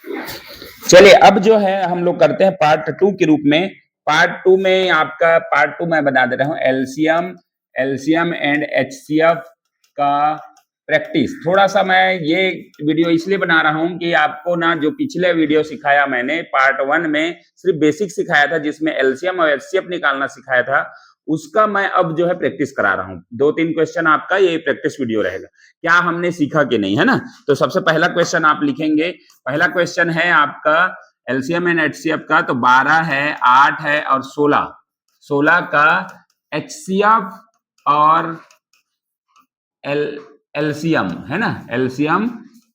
चलिए अब जो है हम लोग करते हैं पार्ट 2 के रूप में। पार्ट 2 में आपका पार्ट 2 मैं बता दे रहा हूं एलसीएम एंड एचसीएफ का प्रैक्टिस। थोड़ा सा मैं ये वीडियो इसलिए बना रहा हूं कि आपको ना जो पिछले वीडियो सिखाया मैंने पार्ट 1 में सिर्फ बेसिक सिखाया था, जिसमें एलसीएम और एचसीएफ निकालना सिखाया था, उसका मैं अब जो है प्रैक्टिस करा रहा हूं। 2-3 क्वेश्चन आपका ये प्रैक्टिस वीडियो रहेगा, क्या हमने सीखा कि नहीं, है ना। तो सबसे पहला क्वेश्चन आप लिखेंगे। पहला क्वेश्चन है आपका एलसीएम एंड एचसीएफ का, तो 12 है, 8 है और 16 का एचसीएफ और एलसीएम, है ना, एलसीएम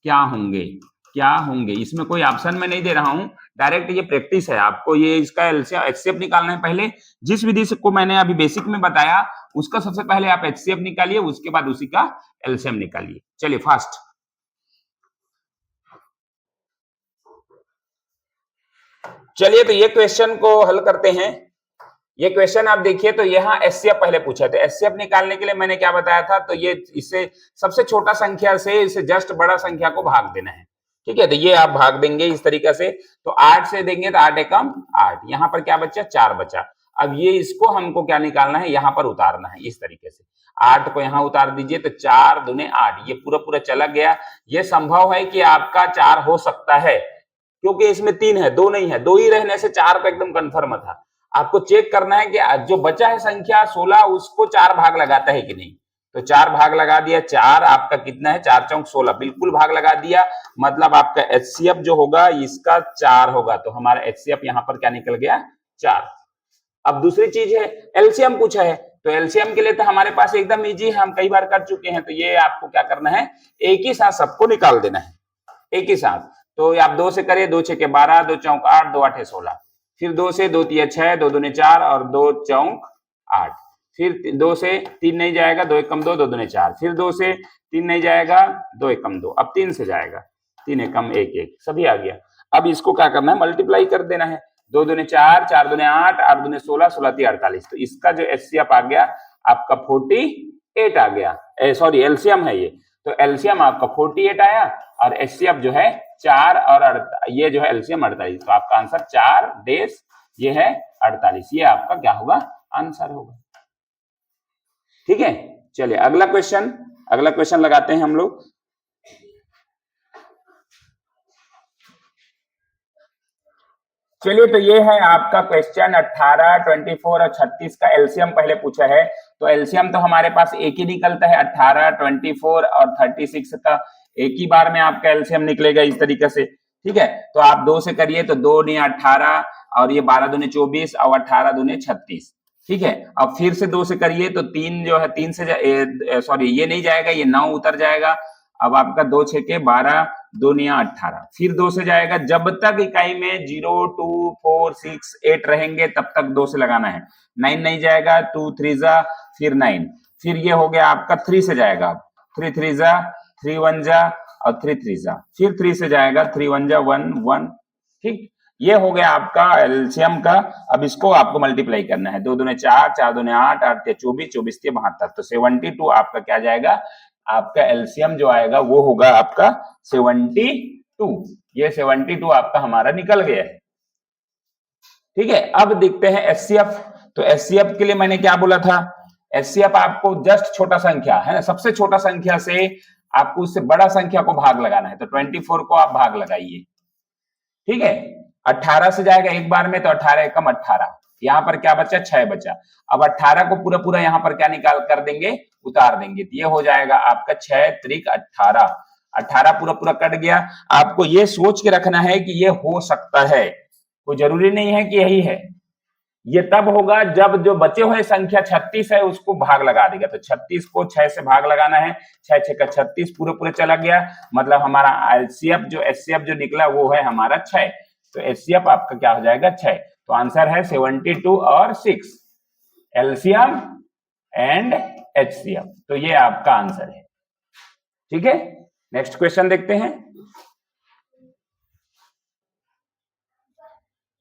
क्या होंगे। इसमें कोई ऑप्शन में नहीं दे रहा हूं, डायरेक्ट ये प्रैक्टिस है। आपको ये इसका एलसीएम एचसीएफ निकालना है। पहले जिस विधि से को मैंने अभी बेसिक में बताया उसका सबसे पहले आप एचसीएफ निकालिए, उसके बाद उसी का एलसीएम निकालिए। चलिए फास्ट। चलिए तो ये क्वेश्चन को हल करते हैं। ये क्वेश्चन आप देखिए तो यहाँ एचसीएफ पहले पूछा था। एचसीएफ निकालने के लिए मैंने क्या बताया था, तो ये इससे सबसे छोटा संख्या से इसे जस्ट बड़ा संख्या को भाग देना है। ठीक है, तो ये आप भाग देंगे इस तरीके से। तो 8 से देंगे तो 8 एकम 8, यहाँ पर क्या बचा, 4 बचा। अब ये इसको हमको क्या निकालना है, यहाँ पर उतारना है इस तरीके से। 8 को यहाँ उतार दीजिए तो 4 दूने 8, ये पूरा चला गया। ये संभव है कि आपका 4 हो सकता है, क्योंकि इसमें 3 है, 2 नहीं है। 2 ही रहने से 4 पे एकदम कंफर्म था। आपको चेक करना है कि जो बचा है संख्या 16, उसको 4 भाग लगाता है कि नहीं। तो 4 भाग लगा दिया। 4 आपका कितना है, 4 चौक 16, बिल्कुल भाग लगा दिया। मतलब आपका एचसीएफ जो होगा इसका 4 होगा। तो हमारा एचसीएफ यहाँ पर क्या निकल गया, 4। अब दूसरी चीज है एलसीएम पूछा है, तो एलसीएम के लिए तो हमारे पास एकदम इजी है, हम कई बार कर चुके हैं। तो ये आपको क्या करना है, एक ही साथ सबको निकाल देना है, एक ही साथ। तो आप 2 से करिए, 2 6 12, 2 चौक 8, 2 8 16। फिर 2 से 2 3 6, 2 दूने 4 और 2 चौक 8। फिर 2 से 3 नहीं जाएगा, 2 एकम 2, 2 दूने 4। फिर 2 से 3 नहीं जाएगा, 2 एकम 2। अब 3 से जाएगा, 3 एकम 1 1, सभी आ गया। अब इसको क्या करना है, मल्टीप्लाई कर देना है। 2 दूने 4, 4 दूने 8, 8 दूने 16, 16 3 48। तो इसका जो एचसीएफ आ गया आपका 48 आ गया। सॉरी एलसीएम है ये, तो एलसीएम आपका 48 आया और एचसीएफ जो है 4 और ये जो है एलसीएम 48। तो आपका आंसर 4 डेश ये है 48, ये आपका क्या होगा, आंसर होगा। ठीक है, चलिए अगला क्वेश्चन लगाते हैं हम लोग। चलिए तो ये है आपका क्वेश्चन 18, 24 और 36 का एलसीएम पहले पूछा है। तो एलसीएम तो हमारे पास एक ही निकलता है, 18, 24 और 36 का एक ही बार में आपका एलसीएम निकलेगा इस तरीके से। ठीक है, तो आप 2 से करिए तो 2 ने 18 और ये 12 दूने 24 और 18 दूने 36। ठीक है, अब फिर से 2 से करिए तो 3 जो है 3 से सॉरी ये नहीं जाएगा, ये 9 उतर जाएगा। अब आपका 2 6 के 12, 2 9 18। फिर 2 से जाएगा, जब तक इकाई में 0 2 4 6 8 रहेंगे तब तक 2 से लगाना है। 9 नहीं जाएगा, 2 3 जा, फिर 9। फिर ये हो गया आपका 3 से जाएगा, 3 3 जा, 3 1 जा और 3 3 जा। फिर 3 से जाएगा, 3 1 जा 1 1। ठीक, ये हो गया आपका एलसीएम का। अब इसको आपको मल्टीप्लाई करना है। 2 दूने 4, 4 दूने 8, 8 के 24, 24 के 72। तो 72 आपका क्या जाएगा, आपका एलसीएम जो आएगा वो होगा आपका 72। ये 72 आपका हमारा निकल गया है। ठीक है, अब देखते हैं एचसीएफ। तो एचसीएफ के लिए मैंने क्या बोला था, एचसीएफ आपको जस्ट छोटा संख्या है ना, सबसे छोटा संख्या से आपको उससे बड़ा संख्या को भाग लगाना है। तो 24 को आप भाग लगाइए। ठीक है, 18 से जाएगा एक बार में, तो 18 एकम 18। यहाँ पर क्या बचा, 6 बचा। अब 18 को पूरा यहाँ पर क्या निकाल कर देंगे, उतार देंगे। तो ये हो जाएगा आपका 6 त्रिक 18। 18 पूरा कट गया। आपको ये सोच के रखना है कि ये हो सकता है, कोई जरूरी नहीं है कि यही है। ये तब होगा जब जो बचे हुए संख्या 36 है उसको भाग लगा देगा। तो 36 को 6 से भाग लगाना है, 6 6 का 36 पूरे चला गया। मतलब हमारा एचसीएफ जो एचसीएफ जो निकला वो है हमारा 6। तो एचसीएफ आपका क्या हो जाएगा, 6। तो आंसर है 72 और 6, एलसीएम एंड एचसीएफ। तो ये आपका आंसर है। ठीक है, नेक्स्ट क्वेश्चन देखते हैं।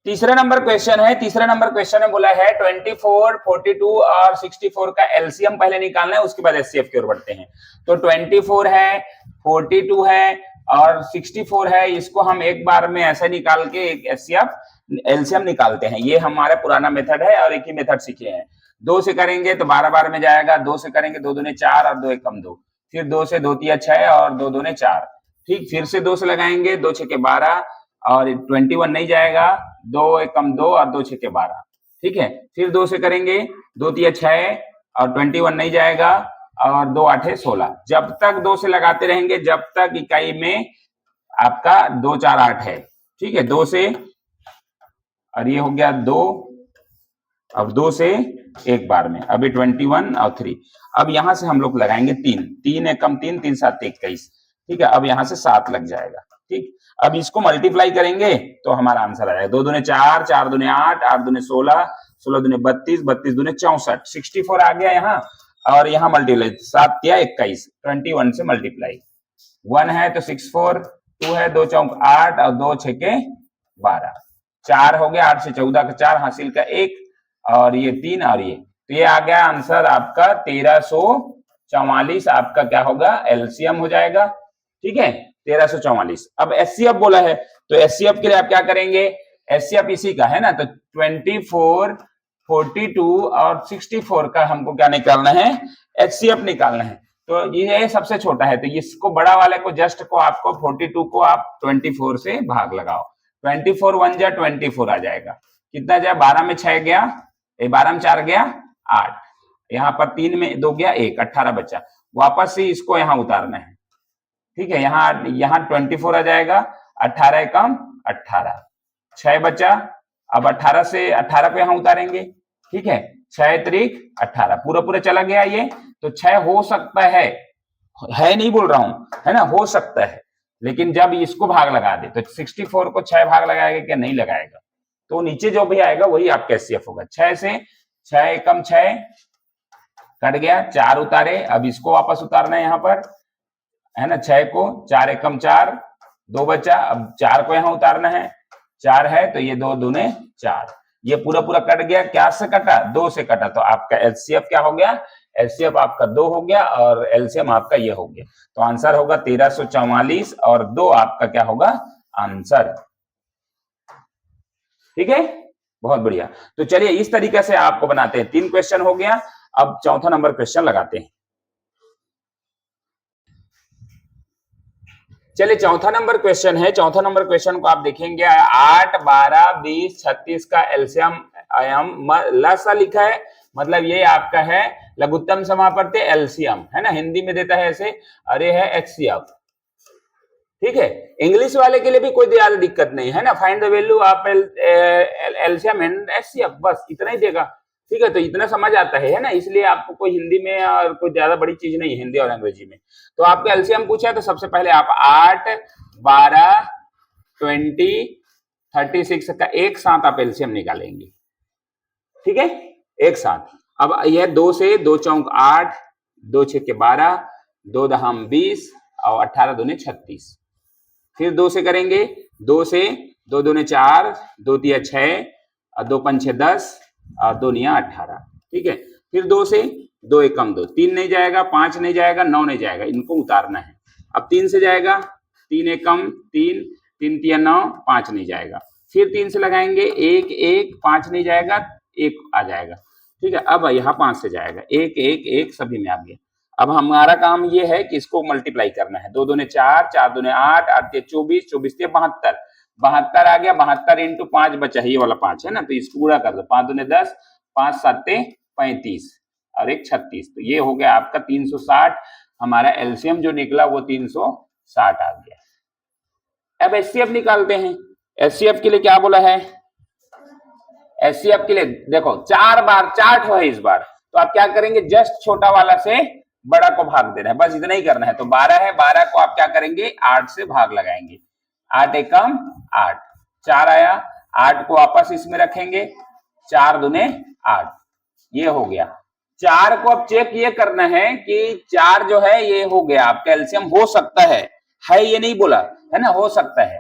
तीसरा नंबर क्वेश्चन में बोला है 24, 42 और 64 का एलसीएम पहले निकालना है, उसके बाद एचसीएफ की ओर बढ़ते हैं। तो 24 है, 42 है और 64 है, इसको हम एक बार में ऐसे निकाल के एक एचसीएफ एलसीएम निकालते हैं। ये हमारा पुराना मेथड है और एक ही मेथड सीखे हैं। 2 से करेंगे तो 12 बार में जाएगा, 2 से करेंगे 2 दूने 4 और 2 एकम 2, फिर 2 से 2 तिया 6 और 2 दूने 4, ठीक, फिर से 2 से लगाएंगे, 2 छके 12 और 21 नहीं जाएगा, 2 एकम 2 और 2 छके 12, ठीक है, फिर 2 से करेंगे, 2 तिया 6 और 21 नहीं जाएगा और 2 आठे 16। जब तक 2 से लगाते रहेंगे जब तक इकाई में आपका 2 4 8 है, ठीक है, 2 से, और ये हो गया 2, अब 2 से एक बार में, अभी 21 और 3। अब यहां से हम लोग लगाएंगे 3, 3 एकम 3, 3 7 21, ठीक है, अब यहां से 7 लग जाएगा, ठीक। अब इसको मल्टीप्लाई करेंगे तो हमारा आंसर आएगा 2 दूने 4, 4 दूने 8, 8 दूने 16, 16 दूने 32, 32 दूने 64, 64 आ गया यहाँ, और यहाँ मल्टीप्लाई 7 या 21, 21 से मल्टीप्लाई, 1 है तो 64, 2 है, 2 चौक 8 और 2 छके 12, 4 हो गया, 8 से 14 का 4, हासिल का 1 और ये 3 और ये, तो ये आ गया आंसर आपका 1344, आपका क्या होगा एलसीएम हो जाएगा, ठीक है, 1344। अब एचसीएफ बोला है तो एचसीएफ के लिए आप क्या करेंगे, एचसीएफ इसी का है ना, तो 24, 42 और 64 का हमको क्या निकालना है, एचसीएफ निकालना है। तो ये सबसे छोटा है, तो इसको बड़ा वाले को जस्ट को आपको 42 को आप 24 से भाग लगाओ, 24 1 जा 24 आ जाएगा, कितना जाए 12 में 6 गया, 12 में 4 गया 8, यहाँ पर 3 में 2 गया 1, 18 बचा, वापस से इसको यहाँ उतारना है, ठीक है, यहाँ 24 आ जाएगा, 18 कम 18, 6 बचा, अब 18 से 18 को यहाँ उतारेंगे, ठीक है, 6 त्रिक 18, पूरा पूरा चला गया ये, तो 6 हो सकता है नहीं बोल रहा हूं, है ना, हो सकता है, लेकिन जब इसको भाग लगा दे तो 64 को 6 भाग लगाएगा क्या, नहीं लगाएगा, तो नीचे जो भी आएगा वही आपका एचसीएफ होगा। 6 से 6 एकम 6 कट गया, 4 उतारे, अब इसको वापस उतारना है यहाँ पर, है ना, 6 को 4 एकम 4, 2 बचा, अब 4 को यहाँ उतारना है, 4 है तो ये 2 दूने 4, ये पूरा पूरा कट गया, क्या से कटा, 2 से कटा, तो आपका एचसीएफ क्या हो गया, एचसीएफ आपका 2 हो गया और एलसीएम आपका ये हो गया, तो आंसर होगा 1344 और 2 आपका क्या होगा आंसर, ठीक है, बहुत बढ़िया। तो चलिए इस तरीके से आपको बनाते हैं, 3 क्वेश्चन हो गया, अब चौथा नंबर क्वेश्चन लगाते हैं। चलिए चौथा नंबर क्वेश्चन है, चौथा नंबर क्वेश्चन को आप देखेंगे 8 12 20 36 का एलसीएम लसा लिखा है, मतलब ये आपका है लघुत्तम समापत्ति एलसीएम, है ना, हिंदी में देता है ऐसे, अरे है एचसीएफ, ठीक है, इंग्लिश वाले के लिए भी कोई ज्यादा दिक्कत नहीं है ना, find the value of LCM and HCF, बस इतना ही देगा, ठीक है, तो इतना समझ आता है ना, इसलिए आपको कोई हिंदी में और कोई ज्यादा बड़ी चीज नहीं है हिंदी और अंग्रेजी में। तो आपका एलसीएम पूछा तो सबसे पहले आप 8 12 20 36 का एक साथ आप एलसीएम निकालेंगे, ठीक है, एक साथ। अब यह 2 से 2 चौक 8, 2 छके 12, 2 दहम 20 और 18 दूने 36, फिर 2 से करेंगे, 2 से 2 दूने 4, 2 तिया 6 और 2 पंचे 10 और 2 निया 18, ठीक है, फिर 2 से 2 एकम 2, 3 नहीं जाएगा, 5 नहीं जाएगा, 9 नहीं जाएगा, इनको उतारना है। अब 3 से जाएगा, 3 एकम 3, 3 तिया 9, 5 नहीं जाएगा, फिर 3 से लगाएंगे 1 1, 5 नहीं जाएगा, 1 आ जाएगा, ठीक है, अब यहाँ 5 से जाएगा, 1 1 1 सभी में आ गया। अब हमारा काम ये है कि इसको मल्टीप्लाई करना है, 2 दूने 4, 4 दूने 8, 8 तिया 24, 24 तिया 72, 72 आ गया, 72 इंटू 5 बचा, ये वाला 5 है ना, तो इसको पूरा कर दो, 5 दूने 10, 5 7 35 और 1 36, तो ये हो गया आपका 360, हमारा एलसीएम जो निकला वो 360 आ गया। अब एचसीएफ निकालते हैं, एचसीएफ के लिए क्या बोला है, एचसीएफ के लिए देखो 4 बार 4 है इस बार, तो आप क्या करेंगे, जस्ट छोटा वाला से बड़ा को भाग देना है, बस इतना ही करना है। तो 12 है, 12 को आप क्या करेंगे 8 से भाग लगाएंगे, 8 एकम 8, 4 आया, 8 को वापस इसमें रखेंगे, 4 दूने 8, ये हो गया। 4 को अब चेक ये करना है कि 4 जो है ये हो गया आपका एलसीएम, हो सकता है ये नहीं बोला है ना, हो सकता है,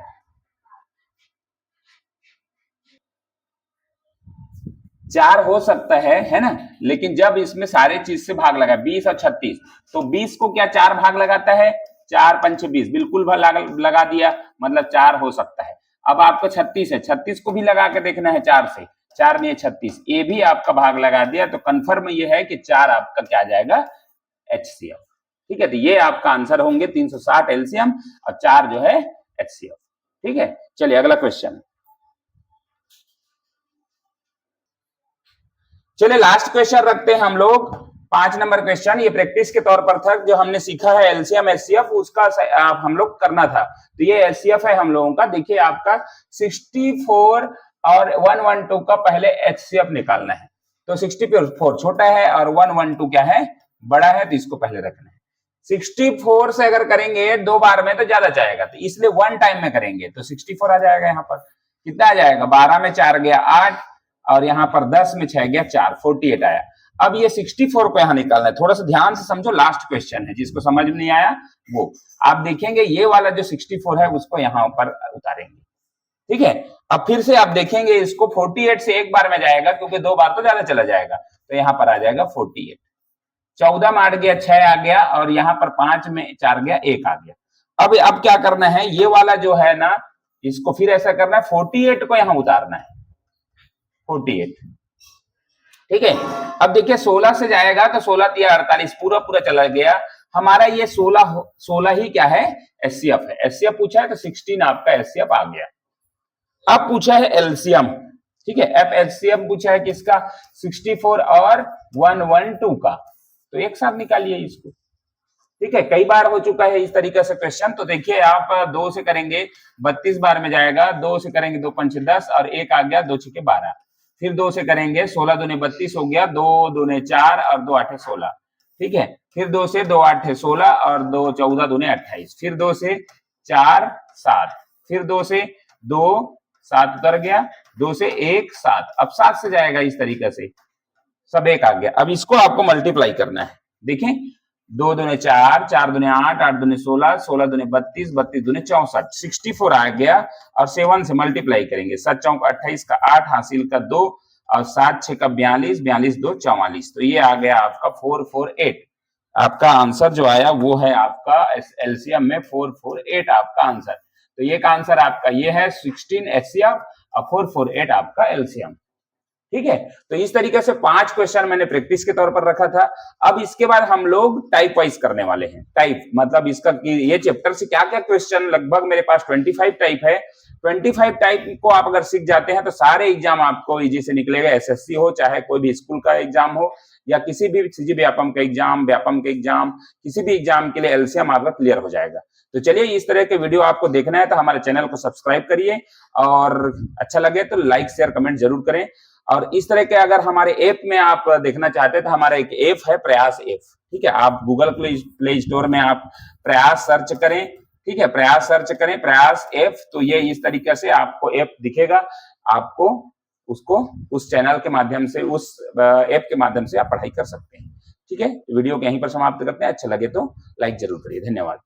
4 हो सकता है ना, लेकिन जब इसमें सारे चीज से भाग लगा 20 और 36, तो 20 को क्या 4 भाग लगाता है, 4 पंच 20, बिल्कुल लगा दिया, मतलब 4 हो सकता है। अब आपको 36 है, 36 को भी लगा के देखना है 4 से, 4 नहीं 36, ये भी आपका भाग लगा दिया, तो कंफर्म ये है कि 4 आपका क्या जाएगा, HCF। ठीक है, तो ये आपका आंसर होंगे 360 एलसीएम और 4 जो है HCF। ठीक है, चलिए अगला क्वेश्चन। चलिए लास्ट क्वेश्चन रखते हैं हम लोग, 5 नंबर क्वेश्चन। ये प्रैक्टिस के तौर पर था, जो हमने सीखा है एलसीएम एचसीएफ उसका हम लोग करना था। तो ये एचसीएफ है हम लोगों का। देखिए आपका 64 और 112 का पहले एचसीएफ निकालना है। तो 64 छोटा है और 112 क्या है, बड़ा है, तो इसको पहले रखना है। 64 से अगर करेंगे 2 बार में तो ज्यादा जाएगा, तो इसलिए 1 टाइम में करेंगे, तो 64 आ जाएगा। यहाँ पर कितना आ जाएगा, 12 में 4 गया 8 और यहाँ पर 10 में 6 गया 4, 48 आया। अब ये 64 को यहाँ निकालना है, थोड़ा सा ध्यान से समझो, लास्ट क्वेश्चन है, जिसको समझ में नहीं आया वो आप देखेंगे, ये वाला जो 64 है उसको यहाँ पर उतारेंगे। ठीक है, अब फिर से आप देखेंगे इसको 48 से एक बार में जाएगा, क्योंकि 2 बार तो ज्यादा चला जाएगा, तो यहाँ पर आ जाएगा 48। 14 में 8 गया 6 आ गया और यहाँ पर 5 में 4 गया 1 आ गया। अब क्या करना है, ये वाला जो है ना, इसको फिर ऐसा करना है, 48 को यहाँ उतारना है, 48। ठीक है, अब देखिए 16 से जाएगा तो 16 दिया 48, पूरा पूरा चला गया हमारा। ये 16 ही क्या है, एचसीएफ है। एचसीएफ पूछा है तो 16 आपका एचसीएफ आ गया। अब पूछा है एलसीएम। ठीक है, एफ एचसीएफ पूछा है किसका, 64 और 112 का, तो एक साथ निकालिए इसको। ठीक है, कई बार हो चुका है इस तरीके से क्वेश्चन। तो देखिए आप 2 से करेंगे 32 बार में जाएगा, 2 से करेंगे 2 पंच 10 और 1 आ गया, 2 छके 12। फिर 2 से करेंगे 16 दूने 32 हो गया, 2 दूने 4 और 2 8 16। ठीक है, फिर 2 से 2 8 16 और 2 14 दूने 28। फिर 2 से 4 7, फिर 2 से 2 7 उतर गया, 2 से 1 7। अब 7 से जाएगा इस तरीके से, सब 1 आ गया। अब इसको आपको मल्टीप्लाई करना है। देखें 2 दूने 4, 4 दूने 8, 8 दूने 16, 16 दूने 32, 32 दूने 64, 64 आ गया और 7 से मल्टीप्लाई करेंगे। 7 चौक 28 का 8 हासिल का 2 और 7 6 का 42, 42 2 44। तो ये आ गया आपका 448। आपका आंसर जो आया वो है आपका एलसीएम में 448 आपका आंसर। तो ये का आंसर आपका ये है 16 एचसीएफ और 448 आपका एलसीएम। ठीक है, तो इस तरीके से 5 क्वेश्चन मैंने प्रैक्टिस के तौर पर रखा था। अब इसके बाद हम लोग टाइप वाइज करने वाले हैं। टाइप मतलब इसका ये चैप्टर से क्या क्या क्वेश्चन, लगभग मेरे पास 25 टाइप है। 25 टाइप को आप अगर सीख जाते हैं तो सारे एग्जाम आपको इजी से निकलेगा। एसएससी हो, चाहे कोई भी स्कूल का एग्जाम हो, या किसी भी सीजी व्यापम का एग्जाम, व्यापम के एग्जाम, किसी भी एग्जाम के लिए एलसीएम आपका क्लियर हो जाएगा। तो चलिए, इस तरह के वीडियो आपको देखना है तो हमारे चैनल को सब्सक्राइब करिए और अच्छा लगे तो लाइक शेयर कमेंट जरूर करें। और इस तरह के अगर हमारे ऐप में आप देखना चाहते हैं तो हमारा एक ऐप है, प्रयास ऐप। ठीक है, आप गूगल प्ले स्टोर में आप प्रयास सर्च करें। ठीक है, प्रयास सर्च करें, प्रयास ऐप, तो ये इस तरीके से आपको ऐप दिखेगा। आपको उसको उस चैनल के माध्यम से, उस ऐप के माध्यम से आप पढ़ाई कर सकते हैं। ठीक है, वीडियो को यहीं पर समाप्त करते हैं। अच्छा लगे तो लाइक जरूर करिए। धन्यवाद।